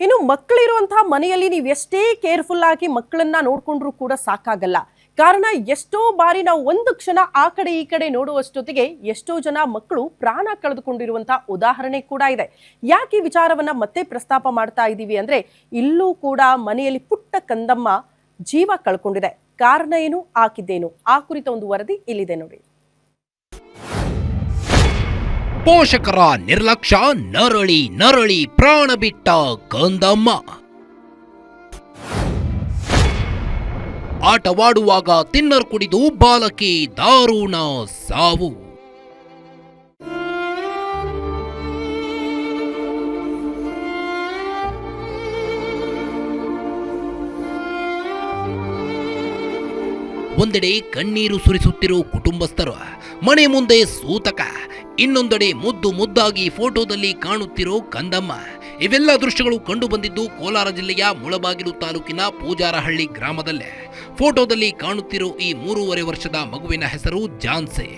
ಇನ್ನು ಮಕ್ಕಳಿರುವಂತಹ ಮನೆಯಲ್ಲಿ ನೀವು ಎಷ್ಟೇ ಕೇರ್ಫುಲ್ ಆಗಿ ಮಕ್ಕಳನ್ನ ನೋಡ್ಕೊಂಡ್ರೂ ಕೂಡ ಸಾಕಾಗಲ್ಲ. ಕಾರಣ ಎಷ್ಟೋ ಬಾರಿ ನಾವು ಒಂದು ಕ್ಷಣ ಆ ಕಡೆ ಈ ಕಡೆ ನೋಡುವಷ್ಟೊತ್ತಿಗೆ ಎಷ್ಟೋ ಜನ ಮಕ್ಕಳು ಪ್ರಾಣ ಕಳೆದುಕೊಂಡಿರುವಂತಹ ಉದಾಹರಣೆ ಕೂಡ ಇದೆ. ಯಾಕೆ ಈ ವಿಚಾರವನ್ನ ಮತ್ತೆ ಪ್ರಸ್ತಾಪ ಮಾಡ್ತಾ ಇದ್ದೀವಿ ಅಂದ್ರೆ, ಇಲ್ಲೂ ಕೂಡ ಮನೆಯಲ್ಲಿ ಪುಟ್ಟ ಕಂದಮ್ಮ ಜೀವ ಕಳ್ಕೊಂಡಿದೆ. ಕಾರಣ ಏನು, ಆಕಿದ್ದೇನು, ಆ ಕುರಿತ ಒಂದು ವರದಿ ಇಲ್ಲಿದೆ ನೋಡಿ. ಪೋಷಕರ ನಿರ್ಲಕ್ಷ್ಯ, ನರಳಿ ನರಳಿ ಪ್ರಾಣ ಬಿಟ್ಟ ಕಂದಮ್ಮ. ಆಟವಾಡುವಾಗ ತಿನ್ನರ್ ಕುಡಿದು ಬಾಲಕಿ ದಾರುಣ ಸಾವು. ಒಂದೆಡೆ ಕಣ್ಣೀರು ಸುರಿಸುತ್ತಿರೋ ಕುಟುಂಬಸ್ಥರು, ಮನೆ ಮುಂದೆ ಸೂತಕ, ಇನ್ನೊಂದೆಡೆ ಮುದ್ದು ಮುದ್ದಾಗಿ ಫೋಟೋದಲ್ಲಿ ಕಾಣುತ್ತಿರೋ ಕಂದಮ್ಮ. ಇವೆಲ್ಲ ದೃಶ್ಯಗಳು ಕಂಡು ಬಂದಿದ್ದು ಕೋಲಾರ ಜಿಲ್ಲೆಯ ಮುಳಬಾಗಿಲು ತಾಲೂಕಿನ ಪೂಜಾರಹಳ್ಳಿ ಗ್ರಾಮದಲ್ಲೇ. ಫೋಟೋದಲ್ಲಿ ಕಾಣುತ್ತಿರೋ ಈ 3.5 ವರ್ಷದ ಮಗುವಿನ ಹೆಸರು ಜಾನ್ಸಿ.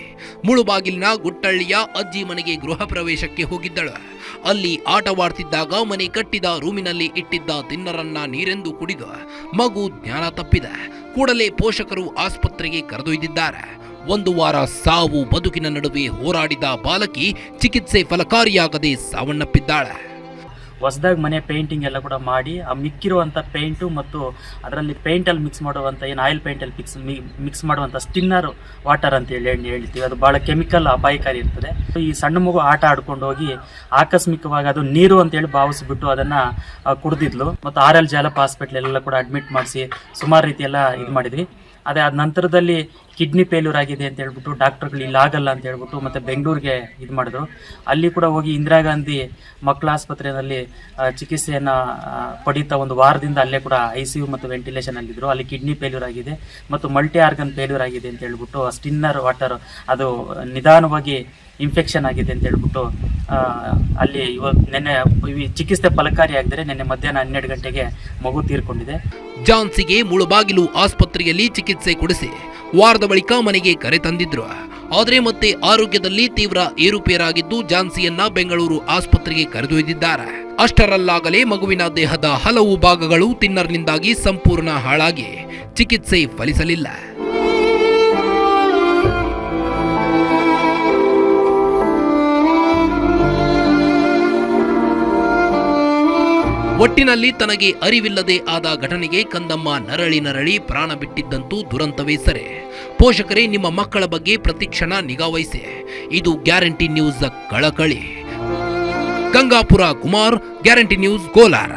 ಮುಳುಬಾಗಿಲಿನ ಗುಟ್ಟಳ್ಳಿಯ ಅಜ್ಜಿ ಮನೆಗೆ ಗೃಹ ಪ್ರವೇಶಕ್ಕೆ ಹೋಗಿದ್ದಳು. ಅಲ್ಲಿ ಆಟವಾಡ್ತಿದ್ದಾಗ ಮನೆ ಕಟ್ಟಿದ ರೂಮಿನಲ್ಲಿ ಇಟ್ಟಿದ್ದ ತಿನ್ನರನ್ನ ನೀರೆಂದು ಕುಡಿದು ಮಗು ಜ್ಞಾನ ತಪ್ಪಿದೆ. ಕೂಡಲೇ ಪೋಷಕರು ಆಸ್ಪತ್ರೆಗೆ ಕರೆದೊಯ್ದಿದ್ದಾರೆ. 1 ವಾರ ಸಾವು ಬದುಕಿನ ನಡುವೆ ಹೋರಾಡಿದ ಬಾಲಕಿ ಚಿಕಿತ್ಸೆ ಫಲಕಾರಿಯಾಗದೆ ಸಾವನ್ನಪ್ಪಿದ್ದಾಳೆ. ಹೊಸದಾಗಿ ಮನೆ ಪೇಂಟಿಂಗ್ ಎಲ್ಲ ಕೂಡ ಮಾಡಿ ಆ ಮಿಕ್ಕಿರುವಂಥ ಪೇಂಟು ಮತ್ತು ಅದರಲ್ಲಿ ಪೇಂಟಲ್ಲಿ ಮಿಕ್ಸ್ ಮಾಡುವಂಥ ಏನು ಆಯಿಲ್ ಪೇಂಟಲ್ಲಿ ಮಿಕ್ಸ್ ಮಾಡುವಂಥ ಸ್ಟಿನ್ನರ್ ವಾಟರ್ ಅಂತ ಹೇಳ್ತೀವಿ. ಅದು ಭಾಳ ಕೆಮಿಕಲ್ ಅಪಾಯಕಾರಿ ಇರ್ತದೆ. ಈ ಸಣ್ಣ ಮಗು ಆಟ ಆಡ್ಕೊಂಡು ಹೋಗಿ ಆಕಸ್ಮಿಕವಾಗಿ ಅದು ನೀರು ಅಂತೇಳಿ ಭಾವಿಸ್ಬಿಟ್ಟು ಅದನ್ನು ಕುಡಿದಿದ್ಲು. ಮತ್ತು RL ಜಾಲಪ್ಪ ಹಾಸ್ಪಿಟ್ಲ್ ಎಲ್ಲ ಕೂಡ ಅಡ್ಮಿಟ್ ಮಾಡಿಸಿ ಸುಮಾರು ರೀತಿ ಎಲ್ಲ ಇದು ಮಾಡಿದ್ವಿ. ಅದೇ ಆದ ನಂತರದಲ್ಲಿ ಕಿಡ್ನಿ ಫೇಲ್ಯೂರ್ ಆಗಿದೆ ಅಂತ ಹೇಳ್ಬಿಟ್ಟು ಡಾಕ್ಟರ್ಗಳು ಇಲ್ಲಿ ಆಗಲ್ಲ ಅಂತ ಹೇಳ್ಬಿಟ್ಟು ಮತ್ತೆ ಬೆಂಗಳೂರಿಗೆ ಇದು ಮಾಡಿದ್ರು. ಅಲ್ಲಿ ಕೂಡ ಹೋಗಿ ಇಂದಿರಾ ಗಾಂಧಿ ಮಕ್ಕಳ ಆಸ್ಪತ್ರೆಯಲ್ಲಿ ಚಿಕಿತ್ಸೆಯನ್ನು ಪಡೀತಾ 1 ವಾರದಿಂದ ಅಲ್ಲೇ ಕೂಡ ICU ಮತ್ತು ವೆಂಟಿಲೇಷನ್ ಅಲ್ಲಿದ್ದರು. ಅಲ್ಲಿ ಕಿಡ್ನಿ ಫೇಲ್ಯೂರ್ ಆಗಿದೆ ಮತ್ತು ಮಲ್ಟಿ ಆರ್ಗನ್ ಫೇಲ್ಯೂರ್ ಆಗಿದೆ ಅಂತ ಹೇಳ್ಬಿಟ್ಟು ಸ್ಟಿನ್ನರ್ ವಾಟರ್ ಅದು ನಿಧಾನವಾಗಿ ಇನ್ಫೆಕ್ಷನ್ ಆಗಿದೆ ಅಂತ ಹೇಳ್ಬಿಟ್ಟು ಅಲ್ಲಿ ನಿನ್ನೆ ಚಿಕಿತ್ಸೆ ಫಲಕಾರಿಯಾಗಿದ್ದರೆ ನಿನ್ನೆ ಮಧ್ಯಾಹ್ನ 12 ಗಂಟೆಗೆ ಮಗು ತೀರ್ಕೊಂಡಿದೆ. ಜಾನ್ಸಿಗೆ ಮುಳಬಾಗಿಲು ಆಸ್ಪತ್ರೆಯಲ್ಲಿ ಚಿಕಿತ್ಸೆ ಕೊಡಿಸಿ ವಾರದ ಬಳಿಕ ಮನೆಗೆ ಕರೆ ತಂದಿದ್ರು. ಆದರೆ ಮತ್ತೆ ಆರೋಗ್ಯದಲ್ಲಿ ತೀವ್ರ ಏರುಪೇರಾಗಿದ್ದು ಜಾನ್ಸಿಯನ್ನ ಬೆಂಗಳೂರು ಆಸ್ಪತ್ರೆಗೆ ಕರೆದೊಯ್ದಿದ್ದಾರೆ. ಅಷ್ಟರಲ್ಲಾಗಲೇ ಮಗುವಿನ ದೇಹದ ಹಲವು ಭಾಗಗಳು ತಿನ್ನರ್ನಿಂದಾಗಿ ಸಂಪೂರ್ಣ ಹಾಳಾಗಿ ಚಿಕಿತ್ಸೆ ಫಲಿಸಲಿಲ್ಲ. ಒಟ್ಟಿನಲ್ಲಿ ತನಗೆ ಅರಿವಿಲ್ಲದೆ ಆದ ಘಟನೆಗೆ ಕಂದಮ್ಮ ನರಳಿ ನರಳಿ ಪ್ರಾಣ ಬಿಟ್ಟಿದ್ದಂತೂ ದುರಂತವೇ ಸರಿ. ಪೋಷಕರೇ, ನಿಮ್ಮ ಮಕ್ಕಳ ಬಗ್ಗೆ ಪ್ರತಿಕ್ಷಣ ನಿಗಾವಹಿಸಿ. ಇದು ಗ್ಯಾರಂಟಿ ನ್ಯೂಸ್ ಕಳಕಳಿ. Gangapura Kumar, guarantee news, Kolar.